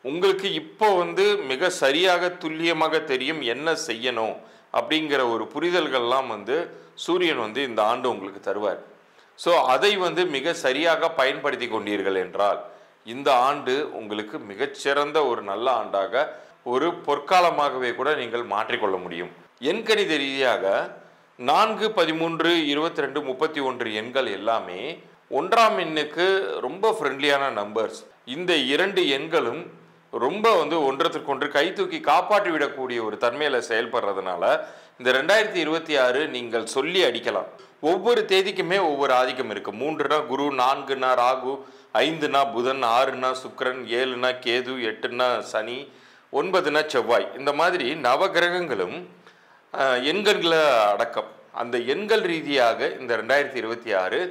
உங்களுக்கு இப்போ வந்து மிக சரியாக துல்லியமாக தெரியும் என்ன செய்யணும் அப்படிங்கிற ஒரு புரிதல்கள்லாம் வந்து சூரியன் வந்து இந்த ஆண்டு உங்களுக்கு தருவார். ஸோ அதை வந்து மிக சரியாக பயன்படுத்தி கொண்டீர்கள் என்றால் இந்த ஆண்டு உங்களுக்கு மிகச்சிறந்த ஒரு நல்ல ஆண்டாக ஒரு பொற்காலமாகவே கூட நீங்கள் மாற்றிக்கொள்ள முடியும். எண்கணித ரீதியாக 4, 13, 22, 31 எண்கள் எல்லாமே ஒன்றாம் எண்ணுக்கு ரொம்ப ஃப்ரெண்ட்லியான நம்பர்ஸ். இந்த இரண்டு எண்களும் ரொம்ப வந்து ஒன்றத்திற்கொன்று கை தூக்கி காப்பாற்றி விடக்கூடிய ஒரு தன்மையில் செயல்படுறதுனால இந்த 2026 நீங்கள் சொல்லி அடிக்கலாம். ஒவ்வொரு தேதிக்குமே ஒவ்வொரு ஆதிக்கம் இருக்கு. 3னா குரு, 4னா ராகு, 5னா புதன், 6னா சுக்கிரன், 7னா கேது, 8னா சனி, 9னா செவ்வாய். இந்த மாதிரி நவ கிரகங்களும் எண்களை அடக்கம். அந்த எண்கள் ரீதியாக இந்த 2026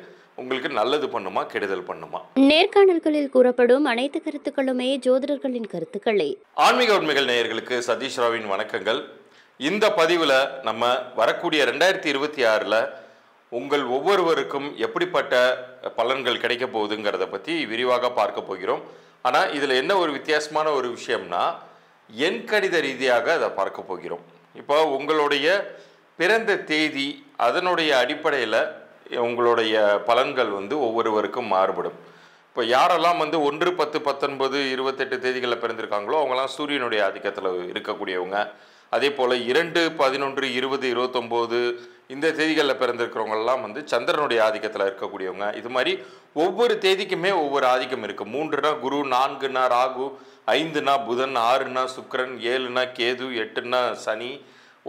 உங்களுக்கு நல்லது பண்ணுமா கெடுதல் பண்ணுமா? நேர்காணல்களில் கூறப்படும் அனைத்து கருத்துக்களுமே ஜோதிடர்களின் கருத்துக்களே. ஆன்மீக உண்மைகள் நேயர்களுக்கு சதீஷ் ராவின் வணக்கங்கள். இந்த பதிவில் நம்ம வரக்கூடிய 2026ல் உங்கள் ஒவ்வொருவருக்கும் எப்படிப்பட்ட பலன்கள் கிடைக்க போகுதுங்கிறத பற்றி விரிவாக பார்க்க போகிறோம். ஆனால் இதில் என்ன ஒரு வித்தியாசமான ஒரு விஷயம்னா எண்கணித ரீதியாக அதை பார்க்க போகிறோம். இப்போ உங்களுடைய பிறந்த தேதி அதனுடைய அடிப்படையில் உங்களுடைய பலன்கள் வந்து ஒவ்வொருவருக்கும் மாறுபடும். இப்போ யாரெல்லாம் வந்து 1, 10, 19, 28 தேதிகளில் பிறந்திருக்காங்களோ அவங்களாம் சூரியனுடைய ஆதிக்கத்தில் இருக்கக்கூடியவங்க. அதே போல் 2, 11, 20, 29 இந்த தேதிகளில் பிறந்திருக்கிறவங்கெல்லாம் வந்து சந்திரனுடைய ஆதிக்கத்தில் இருக்கக்கூடியவங்க. இது மாதிரி ஒவ்வொரு தேதிக்குமே ஒவ்வொரு ஆதிக்கம் இருக்குது. 3னா குரு, 4னா ராகு, 5னா புதன், 6னா சுக்கிரன், 7னா கேது, 8னா சனி,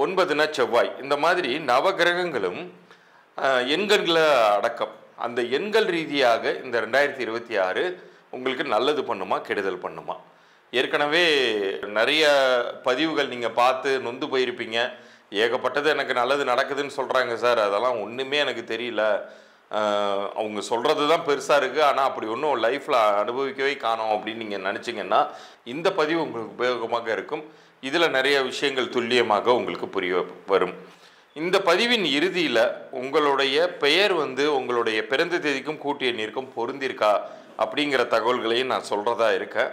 9னா செவ்வாய். இந்த மாதிரி நவ கிரகங்களும் எண்களை அடக்கம். அந்த எண்கள் ரீதியாக இந்த 2026 உங்களுக்கு நல்லது பண்ணுமா கெடுதல் பண்ணுமா? ஏற்கனவே நிறைய பதிவுகள் நீங்கள் பார்த்து நொந்து போயிருப்பீங்க. ஏகப்பட்டது எனக்கு நல்லது நடக்குதுன்னு சொல்கிறாங்க சார், அதெல்லாம் ஒன்றுமே எனக்கு தெரியல, அவங்க சொல்கிறது தான் பெருசாக இருக்குது, ஆனால் அப்படி ஒன்றும் லைஃப்பில் அனுபவிக்கவே காணோம் அப்படின்னு நீங்கள் நினச்சிங்கன்னா இந்த பதிவு உங்களுக்கு உபயோகமாக இருக்கும். இதில் நிறைய விஷயங்கள் துல்லியமாக உங்களுக்கு புரிய வரும். இந்த பதிவின் இறுதியில் உங்களுடைய பெயர் வந்து உங்களுடைய பிறந்த தேதிக்கும் கூட்டிய எண்ணிற்கும் பொருந்திருக்கா அப்படிங்கிற தகவல்களையும் நான் சொல்கிறதா இருக்கேன்.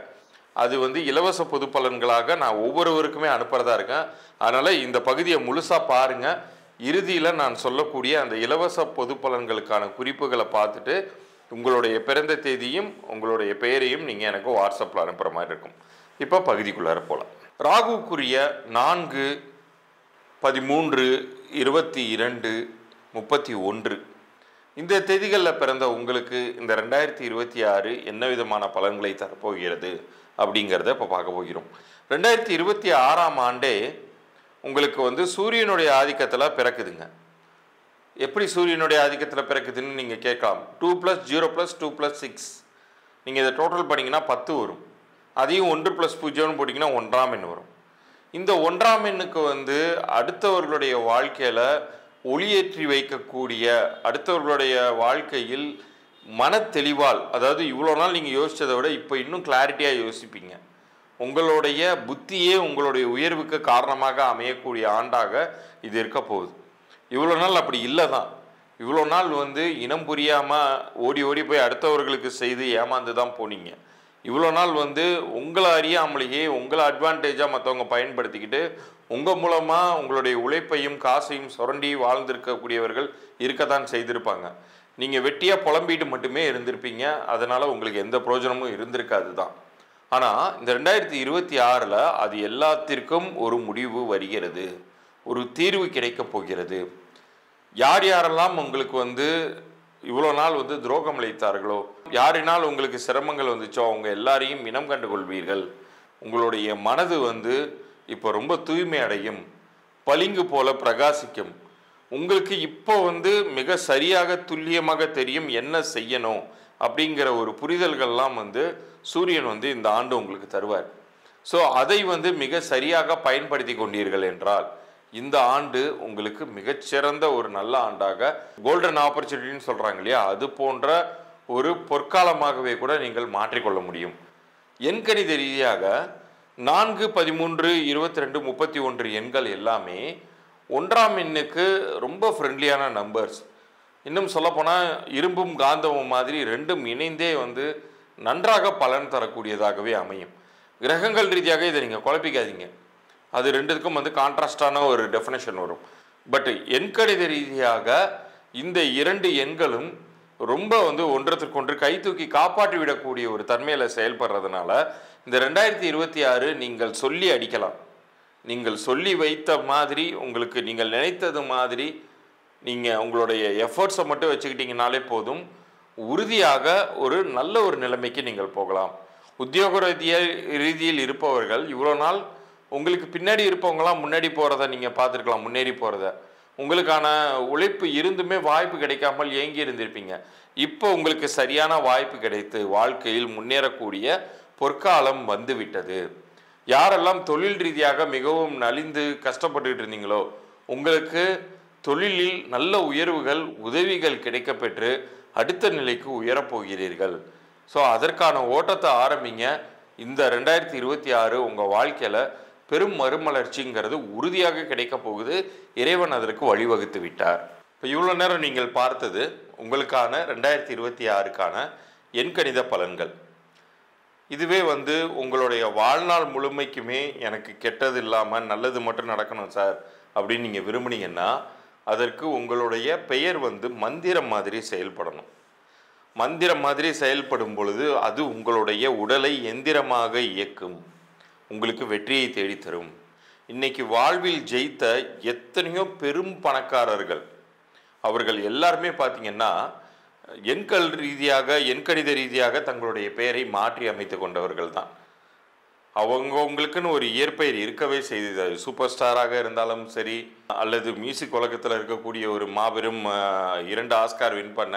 அது வந்து இலவச பொது பலன்களாக நான் ஒவ்வொருவருக்குமே அனுப்புகிறதா இருக்கேன். அதனால் இந்த பகுதியை முழுசாக பாருங்கள். இறுதியில் நான் சொல்லக்கூடிய அந்த இலவச பொது பலன்களுக்கான குறிப்புகளை பார்த்துட்டு உங்களுடைய பிறந்த தேதியும் உங்களுடைய பெயரையும் நீங்கள் எனக்கு வாட்ஸ்அப்பில் அனுப்புகிற மாதிரி இருக்கும். இப்போ பகுதிக்குள்ளார போகலாம். ராகுக்குரிய 4, 13, 22, 31 இந்த தேதிகளில் பிறந்த உங்களுக்கு இந்த 2026 என்ன விதமான பலன்களை தரப்போகிறது அப்படிங்கிறத இப்போ பார்க்க போகிறோம். 2026ஆம் ஆண்டே உங்களுக்கு வந்து சூரியனுடைய ஆதிக்கத்தில் பிறக்குதுங்க. எப்படி சூரியனுடைய ஆதிக்கத்தில் பிறக்குதுன்னு நீங்கள் கேட்கலாம். 2 + 0 + 2 + 6 நீங்கள் இதை டோட்டல் பண்ணிங்கன்னா 10 வரும். அதையும் 1 + 0ன்னு போட்டிங்கன்னா 1ஆம் எண் வரும். இந்த 1ஆம் எண்ணுக்கு வந்து அடுத்தவர்களுடைய வாழ்க்கையில் ஒளியேற்றி வைக்கக்கூடிய, அடுத்தவர்களுடைய வாழ்க்கையில் மன தெளிவால், அதாவது இவ்வளோ நாள் நீங்கள் யோசித்ததை விட இப்போ இன்னும் கிளாரிட்டியாக யோசிப்பீங்க. உங்களுடைய புத்தியே உங்களுடைய உயர்வுக்கு காரணமாக அமையக்கூடிய ஆண்டாக இது இருக்க போகுது. இவ்வளோ நாள் அப்படி இல்லை தான். இவ்வளோ நாள் வந்து இனம் புரியாமல் ஓடி ஓடி போய் அடுத்தவர்களுக்கு செய்து ஏமாந்து தான் போனீங்க. இவ்வளோ நாள் வந்து உங்களை அறியாமலேயே உங்களை அட்வான்டேஜாக மற்றவங்க பயன்படுத்திக்கிட்டு உங்கள் மூலமாக உங்களுடைய உழைப்பையும் காசையும் சுரண்டி வாழ்ந்திருக்கக்கூடியவர்கள் இருக்கத்தான் செய்திருப்பாங்க. நீங்கள் வெட்டியாக புலம்பிட்டு மட்டுமே இருந்திருப்பீங்க. அதனால் உங்களுக்கு எந்த பிரயோஜனமும் இருந்திருக்காது தான். ஆனால் இந்த 2026ல் அது எல்லாத்திற்கும் ஒரு முடிவு வருகிறது, ஒரு தீர்வு கிடைக்கப் போகிறது. யார் யாரெல்லாம் உங்களுக்கு வந்து இவ்வளோ நாள் வந்து துரோகம் அளித்தார்களோ, யாரினால் உங்களுக்கு சிரமங்கள் வந்துச்சோ அவங்க எல்லாரையும் இனம் கண்டு கொள்வீர்கள். உங்களுடைய மனது வந்து இப்போ ரொம்ப தூய்மை அடையும், பளிங்கு போல பிரகாசிக்கும். உங்களுக்கு இப்போ வந்து மிக சரியாக துல்லியமாக தெரியும் என்ன செய்யணும் அப்படிங்கிற ஒரு புரிதல்கள்லாம் வந்து சூரியன் வந்து இந்த ஆண்டு உங்களுக்கு தருவார். ஸோ அதை வந்து மிக சரியாக பயன்படுத்தி கொண்டீர்கள் என்றால் இந்த ஆண்டு உங்களுக்கு மிகச்சிறந்த ஒரு நல்ல ஆண்டாக, கோல்டன் ஆப்பர்ச்சுனிட்டின்னு சொல்கிறாங்க இல்லையா, அது போன்ற ஒரு பொற்காலமாகவே கூட நீங்கள் மாற்றிக்கொள்ள முடியும். எண்கணித ரீதியாக 4, 13, 22, 31 எண்கள் எல்லாமே ஒன்றாம் எண்ணுக்கு ரொம்ப ஃப்ரெண்ட்லியான நம்பர்ஸ். இன்னும் சொல்லப்போனால் இரும்பும் காந்தமும் மாதிரி ரெண்டும் இணைந்தே வந்து நன்றாக பலன் தரக்கூடியதாகவே அமையும். கிரகங்கள் ரீதியாக இதை நீங்கள் குழப்பிக்காதீங்க. அது ரெண்டுத்துக்கும் வந்து கான்ட்ராஸ்டான ஒரு டெஃபினேஷன் வரும். பட் எண்கணித ரீதியாக இந்த 2 எண்களும் ரொம்ப வந்து ஒன்றத்திற்கொன்று கை தூக்கி காப்பாற்றி விடக்கூடிய ஒரு தன்மையில் செயல்படுறதுனால இந்த 2026 நீங்கள் சொல்லி அடிக்கலாம். நீங்கள் சொல்லி வைத்த மாதிரி, உங்களுக்கு நீங்கள் நினைத்தது மாதிரி நீங்கள் உங்களுடைய எஃபர்ட்ஸை மட்டும் வச்சுக்கிட்டீங்கனாலே போதும், உறுதியாக ஒரு நல்ல ஒரு நிலைமைக்கு நீங்கள் போகலாம். உத்தியோக ரீதியில் இருப்பவர்கள் இவ்வளோ நாள் உங்களுக்கு பின்னாடி இருப்பவங்களாம் முன்னாடி போகிறத நீங்கள் பார்த்துருக்கலாம், முன்னேறி போகிறத. உங்களுக்கான உழைப்பு இருந்துமே வாய்ப்பு கிடைக்காமல் ஏங்கி இருந்திருப்பீங்க. இப்போ உங்களுக்கு சரியான வாய்ப்பு கிடைத்து வாழ்க்கையில் முன்னேறக்கூடிய பொற்காலம் வந்து விட்டது. யாரெல்லாம் தொழில் ரீதியாக மிகவும் நலிந்து கஷ்டப்பட்டுக்கிட்டு இருந்தீங்களோ, உங்களுக்கு தொழிலில் நல்ல உயர்வுகள் உதவிகள் கிடைக்கப்பெற்று அடுத்த நிலைக்கு உயரப்போகிறீர்கள். ஸோ அதற்கான ஓட்டத்தை ஆரம்பிங்க. இந்த 2026 உங்கள் வாழ்க்கையில் பெரும் மறுமலர்ச்சிங்கிறது உறுதியாக கிடைக்க போகுது. இறைவன் அதற்கு வழிவகுத்து விட்டார். இப்போ இவ்வளோ நேரம் நீங்கள் பார்த்தது உங்களுக்கான 2026க்கான எண்கணித பலன்கள். இதுவே வந்து உங்களுடைய வாழ்நாள் முழுமைக்குமே எனக்கு கெட்டது இல்லாமல் நல்லது மட்டும் நடக்கணும் சார் அப்படின்னு நீங்கள் விரும்புனீங்கன்னா, அதற்கு உங்களுடைய பெயர் வந்து மந்திரம் மாதிரி செயல்படணும். மந்திரம் மாதிரி செயல்படும் பொழுது அது உங்களுடைய உடலை எந்திரமாக இயக்கும், உங்களுக்கு வெற்றியை தேடித்தரும். இன்னைக்கு வாழ்வில் ஜெயித்த எத்தனையோ பெரும் பணக்காரர்கள், அவர்கள் எல்லாருமே பார்த்தீங்கன்னா எண்கணித ரீதியாக தங்களுடைய பெயரை மாற்றி அமைத்து கொண்டவர்கள் தான். அவங்களுக்குன்னு ஒரு இயற்பெயர் இருக்கவே செய்தது. சூப்பர் ஸ்டாராக இருந்தாலும் சரி, அல்லது மியூசிக் உலகத்தில் இருக்கக்கூடிய ஒரு மாபெரும் 2 ஆஸ்கார் வின் பண்ண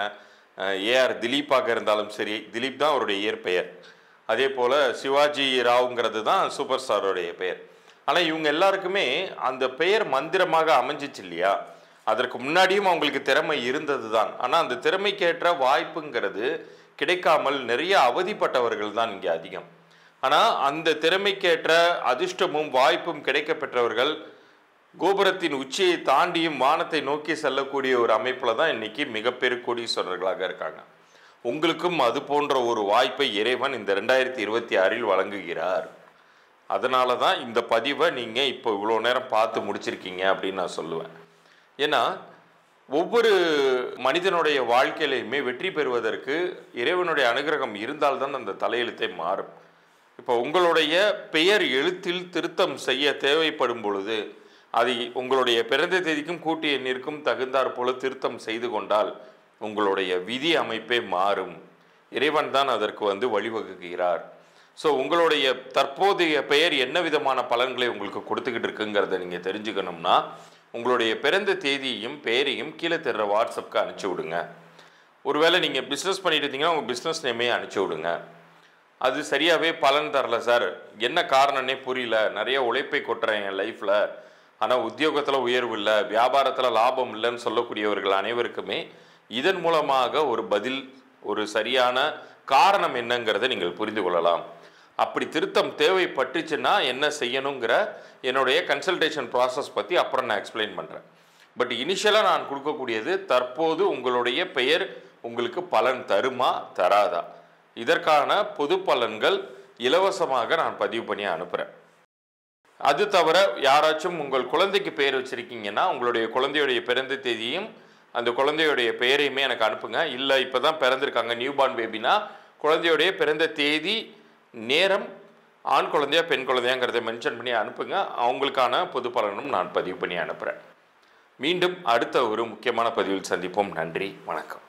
ஏஆர் திலீப்பாக இருந்தாலும் சரி, திலீப் தான் அவருடைய இயற்பெயர். அதே போல் சிவாஜி ராவ்ங்கிறது தான் சூப்பர் ஸ்டாரோடைய பெயர். ஆனால் இவங்க எல்லாருக்குமே அந்த பெயர் மந்திரமாக அமைஞ்சிச்சு இல்லையா? அதற்கு முன்னாடியும் அவங்களுக்கு திறமை இருந்தது தான். ஆனால் அந்த திறமைக்கேற்ற வாய்ப்புங்கிறது கிடைக்காமல் நிறைய அவதிப்பட்டவர்கள் தான் இங்கே அதிகம். ஆனால் அந்த திறமைக்கேற்ற அதிர்ஷ்டமும் வாய்ப்பும் கிடைக்க பெற்றவர்கள் கோபுரத்தின் உச்சியை தாண்டியும் வானத்தை நோக்கி செல்லக்கூடிய ஒரு அமைப்பில் தான் இன்னைக்கு மிகப்பெரிய கோடீஸ்வரர்களாக இருக்காங்க. உங்களுக்கும் அது போன்ற ஒரு வாய்ப்பை இறைவன் இந்த 2026 வழங்குகிறார். அதனால தான் இந்த பதிவை நீங்கள் இப்போ இவ்வளோ நேரம் பார்த்து முடிச்சிருக்கீங்க அப்படின்னு நான் சொல்லுவேன். ஏன்னா ஒவ்வொரு மனிதனுடைய வாழ்க்கையிலையுமே வெற்றி பெறுவதற்கு இறைவனுடைய அனுகிரகம் இருந்தால்தான் அந்த தலையெழுத்தை மாறும். இப்போ உங்களுடைய பெயர் எழுத்தில் திருத்தம் செய்ய தேவைப்படும் பொழுது அதை உங்களுடைய பிறந்த தேதிக்கும் கூட்டு எண்ணிற்கும் தகுந்தாற் போல திருத்தம் செய்து கொண்டால் உங்களுடைய விதி அமைப்பே மாறும். இறைவன் தான் அதற்கு வந்து வழிவகுக்கிறார். ஸோ உங்களுடைய தற்போதைய பெயர் என்ன விதமான பலன்களை உங்களுக்கு கொடுத்துக்கிட்டு இருக்குங்கிறத நீங்கள் தெரிஞ்சுக்கணும்னா, உங்களுடைய பிறந்த தேதியையும் பெயரையும் கீழே தர்ற வாட்ஸ்அப்புக்கு அனுப்பிச்சி விடுங்க. ஒருவேளை நீங்கள் பிஸ்னஸ் பண்ணிட்டு இருந்தீங்கன்னா உங்கள் பிஸ்னஸ் நேமே அனுப்பிச்சி விடுங்க. அது சரியாகவே பலன் தரல சார், என்ன காரணம்னே புரியல, நிறைய உழைப்பை கொட்டுறேன் என் லைஃப்பில், ஆனால் உத்தியோகத்தில் உயர்வு இல்லை, வியாபாரத்தில் லாபம் இல்லைன்னு சொல்லக்கூடியவர்கள் அனைவருக்குமே இதன் மூலமாக ஒரு பதில், ஒரு சரியான காரணம் என்னங்கிறத நீங்கள் புரிந்து கொள்ளலாம். அப்படி திருத்தம் தேவைப்பட்டுச்சுன்னா என்ன செய்யணுங்கிற என்னுடைய கன்சல்டேஷன் ப்ராசஸ் பற்றி அப்புறம் நான் எக்ஸ்பிளைன் பண்ணுறேன். பட் இனிஷியலாக நான் கொடுக்கக்கூடியது தற்போது உங்களுடைய பெயர் உங்களுக்கு பலன் தருமா தராதா, இதற்கான பொது பலன்கள் இலவசமாக நான் பதிவு பண்ணி அனுப்புகிறேன். அது தவிர யாராச்சும் உங்கள் குழந்தைக்கு பெயர் வச்சுருக்கீங்கன்னா உங்களுடைய குழந்தையுடைய பிறந்த தேதியும் அந்த குழந்தையுடைய பெயரையுமே எனக்கு அனுப்புங்க. இல்லை இப்போ தான் பிறந்திருக்காங்க நியூ பார்ன் பேபினா குழந்தையுடைய பிறந்த தேதி, நேரம், ஆண் குழந்தையா பெண் குழந்தையாங்கிறத மென்ஷன் பண்ணி அனுப்புங்க. அவங்களுக்கான பொது பலனும் நான் பதிவு பண்ணி அனுப்புகிறேன். மீண்டும் அடுத்த ஒரு முக்கியமான பதிவில் சந்திப்போம். நன்றி, வணக்கம்.